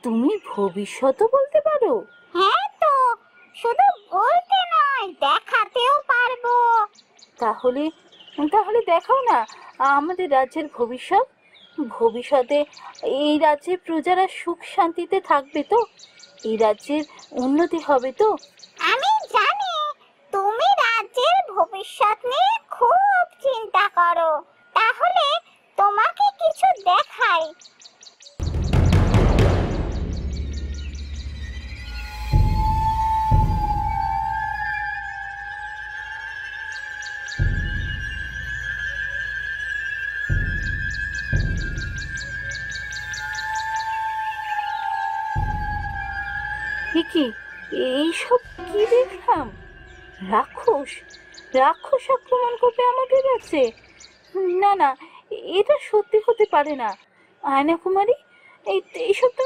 তুমি ভবিষ্যৎও বলতে পারো? হ্যাঁ তো, শুধু বলতে নয়, দেখাতেও পারবো। তাহলে তাহলে দেখাও না আমাদের রাজ্যের ভবিষ্যৎ। ভবিষ্যতে এই রাজ্যের প্রজারা সুখ শান্তিতে থাকবে তো? এই রাজ্যের উন্নতি হবে তো? আমি জানি তুমি রাজ্যের ভবিষ্যৎ নিয়ে খুব চিন্তা করো, তাহলে তোমাকে কিছু দেখাই। এ কি, এইসব কি দেখলাম? রাক্ষস রাক্ষস আক্রমণ করবে আমাদের রাজ্যে? না না, এটা সত্যি হতে পারে না। আয়না কুমারী, এইসব তুমি